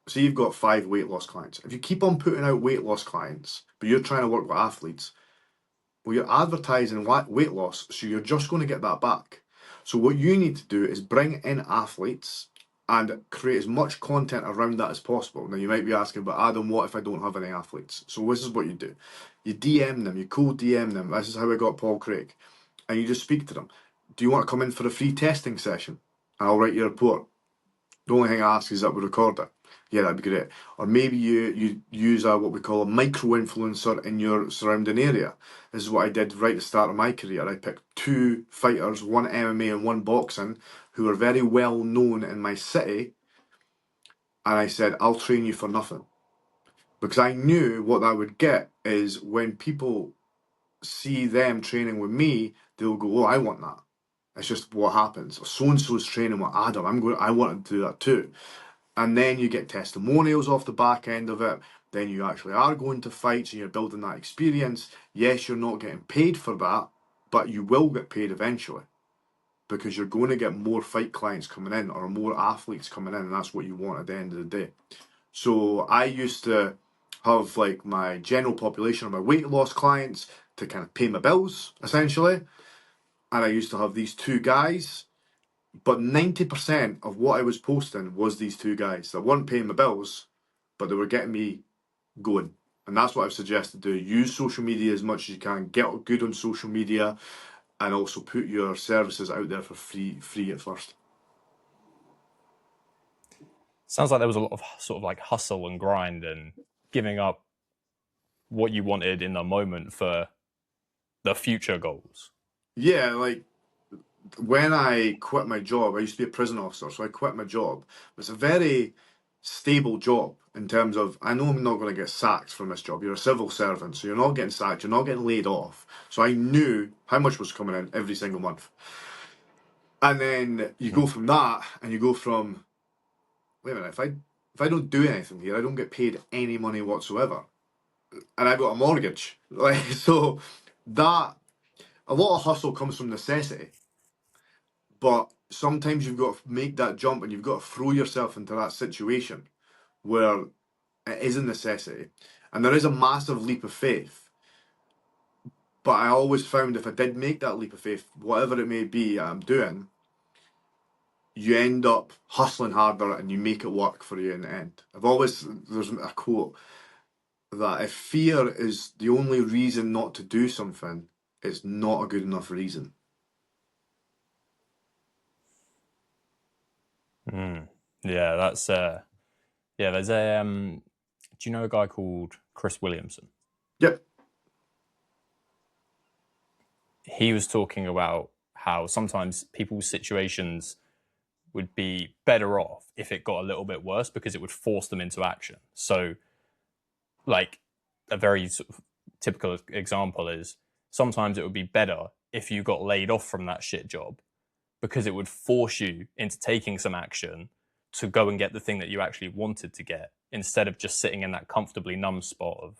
Speaker 2: say you've got 5 weight loss clients, if you keep on putting out weight loss clients, but you're trying to work with athletes, well, you're advertising weight loss, so you're just going to get that back. So what you need to do is bring in athletes and create as much content around that as possible. Now you might be asking, but Adam, what if I don't have any athletes? So this is what you do. You DM them, you cold DM them. This is how I got Paul Craig. And you just speak to them. Do you want to come in for a free testing session? And I'll write your report. The only thing I ask is that we record it. Yeah, that'd be great. Or maybe you use what we call a micro influencer in your surrounding area. This is what I did right at the start of my career. I picked 2 fighters, one MMA and one boxing, who were very well known in my city, and I said, I'll train you for nothing. Because I knew what I would get is when people see them training with me, they'll go, oh, I want that. It's just what happens. So and so's training with Adam. I want to do that too. And then you get testimonials off the back end of it. Then you actually are going to fights and you're building that experience. Yes, you're not getting paid for that, but you will get paid eventually because you're going to get more fight clients coming in or more athletes coming in, and that's what you want at the end of the day. So I used to have like my general population of my weight loss clients to kind of pay my bills essentially, and I used to have these 2 guys, but 90% of what I was posting was these 2 guys that weren't paying my bills, but they were getting me going. And that's what I've suggested do. Use social media as much as you can. Get good on social media, and also put your services out there for free at first.
Speaker 1: Sounds like there was a lot of sort of like hustle and grind and giving up what you wanted in the moment for the future goals.
Speaker 2: Yeah, like when I quit my job, I used to be a prison officer, so I quit my job. It's a very stable job in terms of, I know I'm not going to get sacked from this job. You're a civil servant, so you're not getting sacked, you're not getting laid off. So I knew how much was coming in every single month. And then you go from that, and you go from, wait a minute, if I don't do anything here, I don't get paid any money whatsoever, and I've got a mortgage. Like, so that, a lot of hustle comes from necessity, but sometimes you've got to make that jump, and you've got to throw yourself into that situation where it is a necessity, and there is a massive leap of faith. But I always found if I did make that leap of faith, whatever it may be I'm doing, you end up hustling harder and you make it work for you in the end. There's a quote that if fear is the only reason not to do something, it's not a good enough reason.
Speaker 1: Yeah, that's there's a do you know a guy called Chris Williamson?
Speaker 2: Yep.
Speaker 1: He was talking about how sometimes people's situations would be better off if it got a little bit worse because it would force them into action. So, like, a very sort of typical example is sometimes it would be better if you got laid off from that shit job because it would force you into taking some action to go and get the thing that you actually wanted to get instead of just sitting in that comfortably numb spot of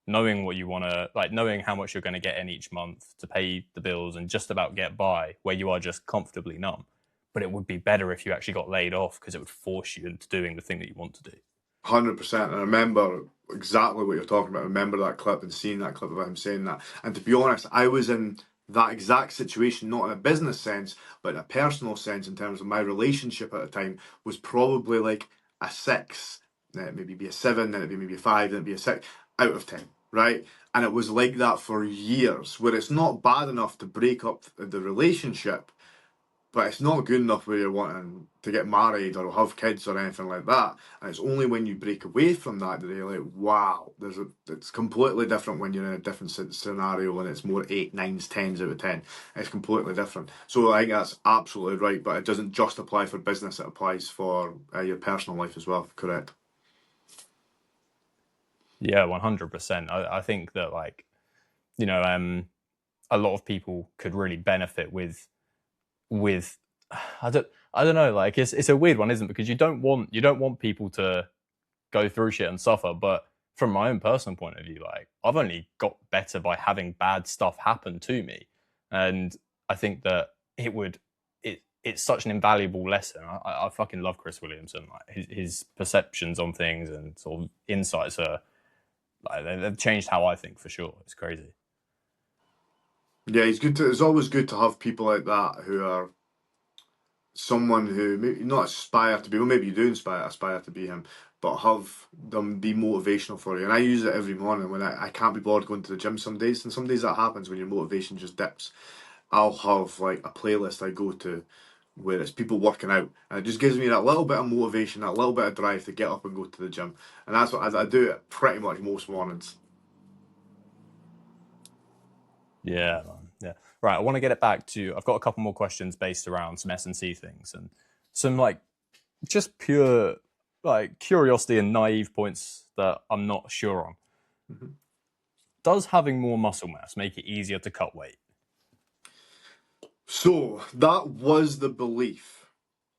Speaker 1: knowing what you want to, like knowing how much you're going to get in each month to pay the bills and just about get by, where you are just comfortably numb. But it would be better if you actually got laid off because it would force you into doing the thing that you want to do.
Speaker 2: 100%. And I remember exactly what you're talking about. I remember that clip and seeing that clip of him saying that. And to be honest, I was in that exact situation, not in a business sense, but in a personal sense, in terms of my relationship at the time, was probably like a 6, then it maybe be a 7, then it'd be maybe a 5, then it'd be a 6 out of 10, right? And it was like that for years, where it's not bad enough to break up the relationship, but it's not good enough where you're wanting to get married or have kids or anything like that. And it's only when you break away from that that you're like, wow, it's completely different when you're in a different scenario and it's more 8, 9s, 10s out of 10. It's completely different. So I think that's absolutely right, but it doesn't just apply for business, it applies for your personal life as well, correct?
Speaker 1: Yeah, 100%. I think that, like, a lot of people could really benefit with I don't know, like it's a weird one, isn't it? Because you don't want people to go through shit and suffer, but from my own personal point of view, like I've only got better by having bad stuff happen to me. And I think that it's such an invaluable lesson. I fucking love Chris Williamson. Like his perceptions on things and sort of insights are like they've changed how I think for sure. It's crazy.
Speaker 2: Yeah, it's always good to have people like that who are someone who maybe not aspire to be, well, maybe you do aspire to be him, but have them be motivational for you. And I use it every morning when I can't be bored going to the gym some days, and some days that happens when your motivation just dips. I'll have like a playlist I go to where it's people working out, and it just gives me that little bit of motivation, that little bit of drive to get up and go to the gym. And that's what I do it pretty much most mornings.
Speaker 1: Yeah, man. Yeah. Right. I want to get it back to. I've got a couple more questions based around some S&C things and some like just pure like curiosity and naive points that I'm not sure on.
Speaker 2: Mhm.
Speaker 1: Does having more muscle mass make it easier to cut weight?
Speaker 2: So that was the belief.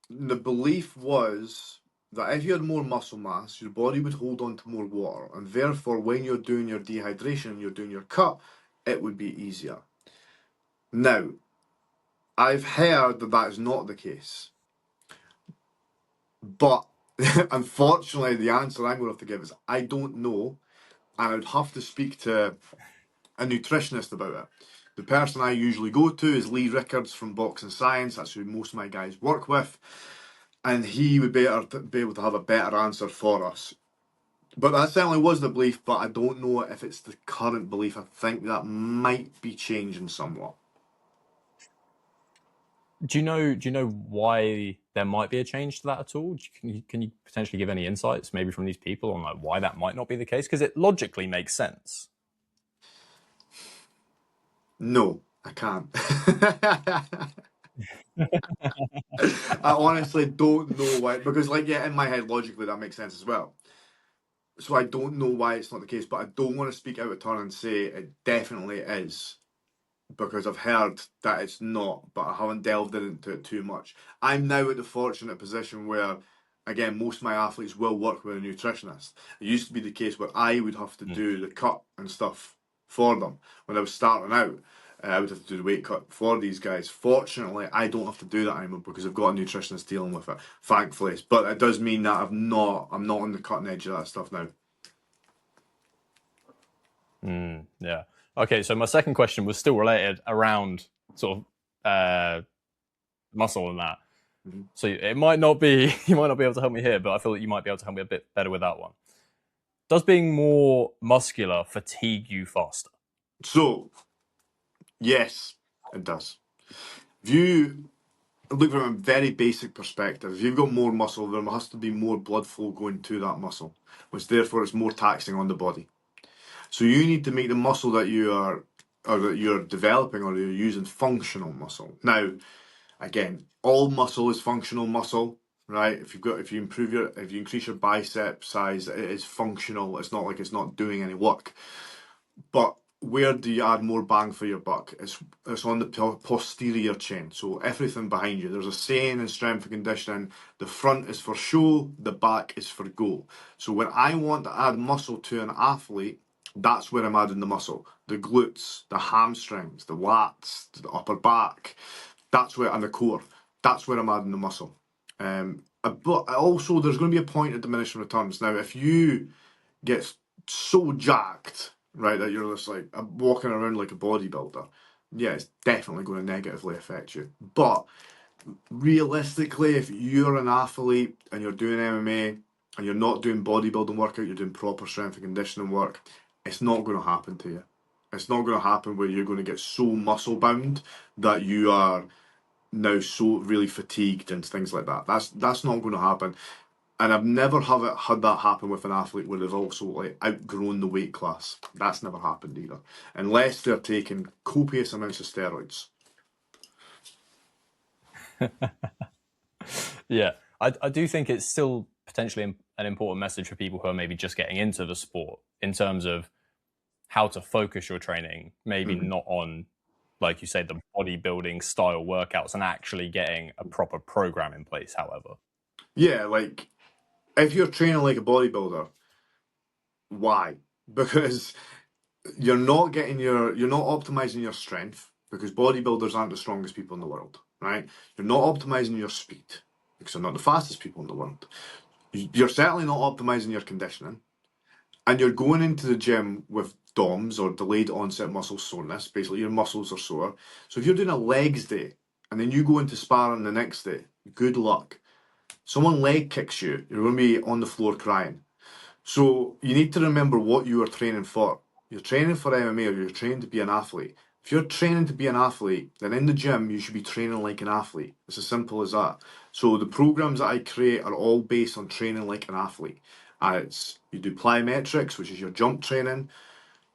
Speaker 2: The belief was that if you had more muscle mass, your body would hold on to more water, and therefore, when you're doing your dehydration, you're doing your cut, it would be easier. Now, I've heard that that is not the case, but unfortunately, the answer I'm going to have to give is I don't know, and I'd have to speak to a nutritionist about it. The person I usually go to is Lee Rickards from Boxing Science. That's who most of my guys work with. And he would be able to have a better answer for us. But that certainly was the belief, but I don't know if it's the current belief. I think that might be changing somewhat.
Speaker 1: Do you know why there might be a change to that at all? Can you potentially give any insights maybe from these people on like why that might not be the case? Because it logically makes sense.
Speaker 2: No, I can't. I honestly don't know why, because like yeah, in my head logically that makes sense as well. So I don't know why it's not the case, but I don't want to speak out of turn and say it definitely is because I've heard that it's not, but I haven't delved into it too much. I'm now at the fortunate position where, again, most of my athletes will work with a nutritionist. It used to be the case where I would have to do the cut and stuff for them when I was starting out. I would have to do the weight cut for these guys. Fortunately, I don't have to do that anymore because I've got a nutritionist dealing with it, thankfully. But it does mean that I'm not on the cutting edge of that stuff now.
Speaker 1: Yeah. Okay, so my second question was still related around sort of muscle and that.
Speaker 2: Mm-hmm.
Speaker 1: So it might not be you might not be able to help me here, but I feel that you might be able to help me a bit better with that one. Does being more muscular fatigue you faster?
Speaker 2: So, yes, it does. If you look from a very basic perspective, if you've got more muscle, there has to be more blood flow going to that muscle, which therefore is more taxing on the body. So you need to make the muscle that you are or that you're developing or you're using functional muscle. Now, again, all muscle is functional muscle, right? If you increase your bicep size, it is functional. It's not like it's not doing any work. But where do you add more bang for your buck? It's on the posterior chain. So everything behind you. There's a saying in strength and conditioning: the front is for show, the back is for goal. So when I want to add muscle to an athlete, that's where I'm adding the muscle. The glutes, the hamstrings, the lats, the upper back. That's where, and the core. That's where I'm adding the muscle. But also, there's going to be a point of diminishing returns. Now, if you get so jacked, right, that you're just like walking around like a bodybuilder, yeah, it's definitely going to negatively affect you. But realistically, if you're an athlete and you're doing MMA and you're not doing bodybuilding workout, you're doing proper strength and conditioning work, it's not going to happen to you. It's not going to happen where you're going to get so muscle bound that you are now so really fatigued and things like that. That's not going to happen. And I've never had that happen with an athlete where they've also like outgrown the weight class. That's never happened either, unless they're taking copious amounts of steroids.
Speaker 1: Yeah, I do think it's still potentially an important message for people who are maybe just getting into the sport in terms of how to focus your training, maybe not on, like you say, the bodybuilding style workouts and actually getting a proper program in place, however.
Speaker 2: Yeah, like if you're training like a bodybuilder, why? Because you're not optimizing your strength because bodybuilders aren't the strongest people in the world, right? You're not optimizing your speed because they're not the fastest people in the world. You're certainly not optimizing your conditioning, and you're going into the gym with DOMS or delayed onset muscle soreness. Basically, your muscles are sore. So if you're doing a legs day and then you go into sparring the next day, good luck. Someone leg kicks you, you're going to be on the floor crying. So you need to remember what you are training for. You're training for MMA or you're training to be an athlete. If you're training to be an athlete, then in the gym you should be training like an athlete. It's as simple as that. So the programs that I create are all based on training like an athlete. And it's you do plyometrics, which is your jump training.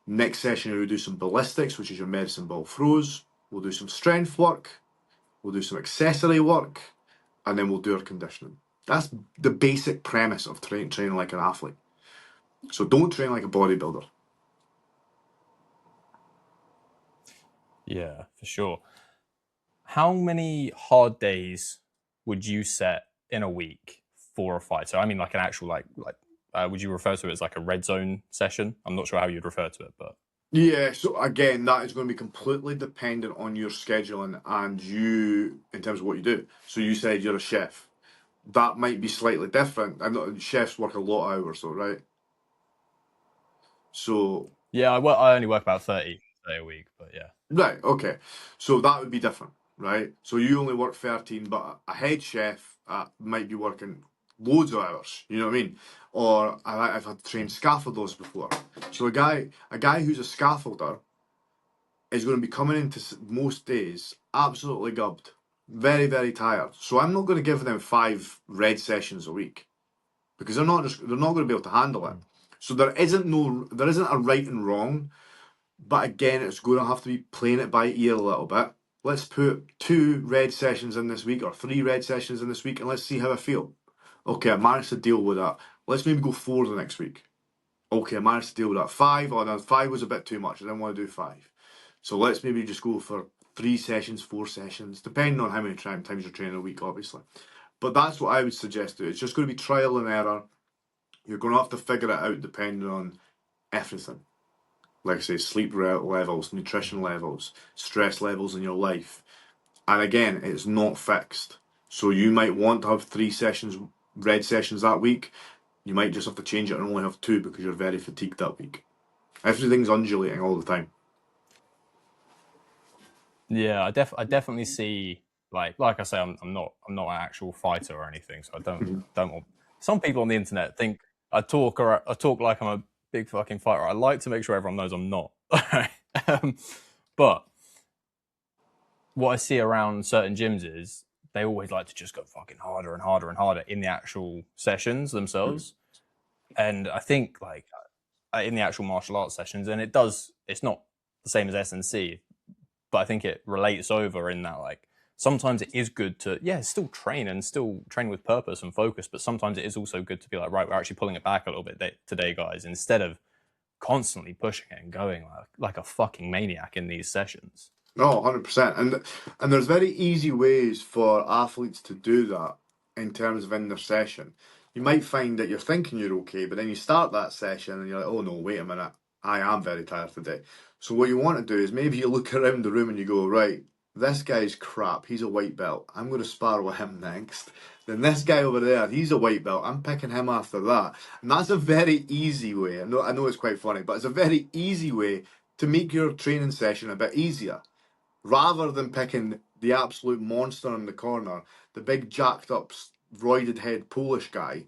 Speaker 2: Next session we'll do some ballistics, which is your medicine ball throws. We'll do some strength work. We'll do some accessory work, and then we'll do our conditioning. That's the basic premise of training like an athlete. So don't train like a bodybuilder.
Speaker 1: Yeah, for sure. How many hard days would you set in a week for a fight? So I mean, like an actual would you refer to it as like a red zone session? I'm not sure how you'd refer to it, but
Speaker 2: Yeah, so again, that is going to be completely dependent on your scheduling and you in terms of what you do. So you said you're a chef. That might be slightly different. I know chefs work a lot of hours though, right? So
Speaker 1: yeah, I only work about 30 a week, but yeah.
Speaker 2: right, okay. So that would be different, right? So you only work 13, but a head chef might be working loads of hours, you know what I mean? Or I've had trained scaffolders before. So a guy who's a scaffolder is going to be coming into most days absolutely gubbed, very, very tired. So I'm not going to give them 5 red sessions a week because they're not going to be able to handle it. So there isn't a right and wrong. But again, it's going to have to be playing it by ear a little bit. Let's put 2 red sessions in this week or 3 red sessions in this week and let's see how I feel. Okay, I managed to deal with that. Let's maybe go 4 the next week. Okay, I managed to deal with that. 5, oh no, 5 was a bit too much. I didn't want to do 5. So let's maybe just go for 3 sessions, 4 sessions, depending on how many times you're training a week, obviously. But that's what I would suggest to. It's just going to be trial and error. You're going to have to figure it out depending on everything. Like I say, sleep levels, nutrition levels, stress levels in your life. And again, it's not fixed. So you might want to have 3 sessions, red sessions that week. You might just have to change it and only have 2 because you're very fatigued that week. Everything's undulating all the time.
Speaker 1: Yeah, I definitely see, like I say, I'm not an actual fighter or anything, so I don't want. Some people on the internet think I talk like I'm a big fucking fighter. I like to make sure everyone knows I'm not. But what I see around certain gyms is they always like to just go fucking harder and harder and harder in the actual sessions themselves. And I think like in the actual martial arts sessions, and it's not the same as SNC, but I think it relates over in that like sometimes it is good to still train and still train with purpose and focus, but sometimes it is also good to be like, right, we're actually pulling it back a little bit today, guys, instead of constantly pushing it and going like a fucking maniac in these sessions.
Speaker 2: No, 100%. And there's very easy ways for athletes to do that in terms of in their session. You might find that you're thinking you're okay, but then you start that session and you're like, oh no, wait a minute, I am very tired today. So what you want to do is maybe you look around the room and you go, right, this guy's crap, he's a white belt. I'm going to spar with him next. Then this guy over there, he's a white belt. I'm picking him after that. And that's a very easy way. I know it's quite funny, but it's a very easy way to make your training session a bit easier. Rather than picking the absolute monster in the corner, the big jacked up, roided head Polish guy,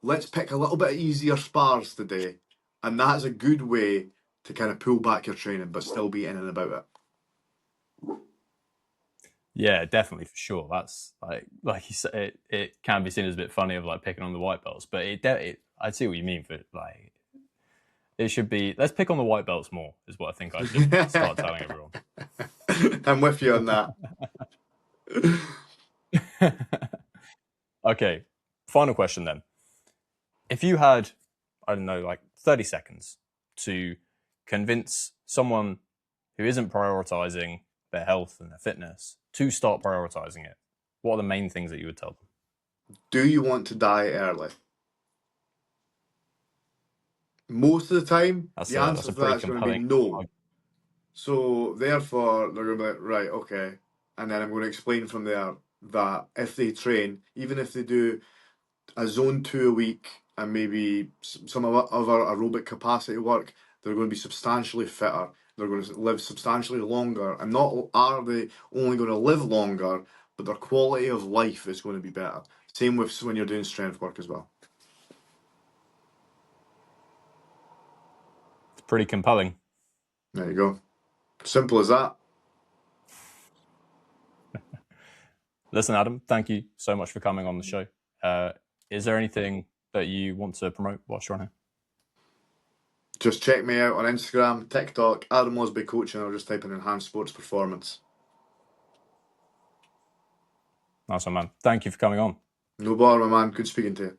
Speaker 2: let's pick a little bit easier spars today. And that's a good way to kind of pull back your training, but still be in and about it.
Speaker 1: Yeah, definitely for sure. That's like you said, it can be seen as a bit funny of like picking on the white belts, but I see what you mean for like it should be. Let's pick on the white belts more, is what I think I should start telling everyone.
Speaker 2: I'm with you on that.
Speaker 1: Okay, final question then. If you had, I don't know, like 30 seconds to convince someone who isn't prioritizing their health and their fitness to start prioritizing it, what are the main things that you would tell them?
Speaker 2: Do you want to die early? Most of the time, the answer
Speaker 1: That's a
Speaker 2: to that
Speaker 1: pretty
Speaker 2: is going to be
Speaker 1: compelling
Speaker 2: no.
Speaker 1: argument.
Speaker 2: So therefore, they're going to be like, right, okay. And then I'm going to explain from there that if they train, even if they do a zone 2 a week and maybe some other aerobic capacity work, they're going to be substantially fitter. They're going to live substantially longer. And not are they only going to live longer, but their quality of life is going to be better. Same with when you're doing strength work as well.
Speaker 1: It's pretty compelling.
Speaker 2: There you go. Simple as that.
Speaker 1: Listen, Adam, thank you so much for coming on the show. Is there anything that you want to promote whilst you're on here?
Speaker 2: Just check me out on Instagram, TikTok, Adam Lusby Coaching, or just type in Enhanced Sports Performance.
Speaker 1: Nice one, man. Thank you for coming on.
Speaker 2: No bother, my man. Good speaking to you.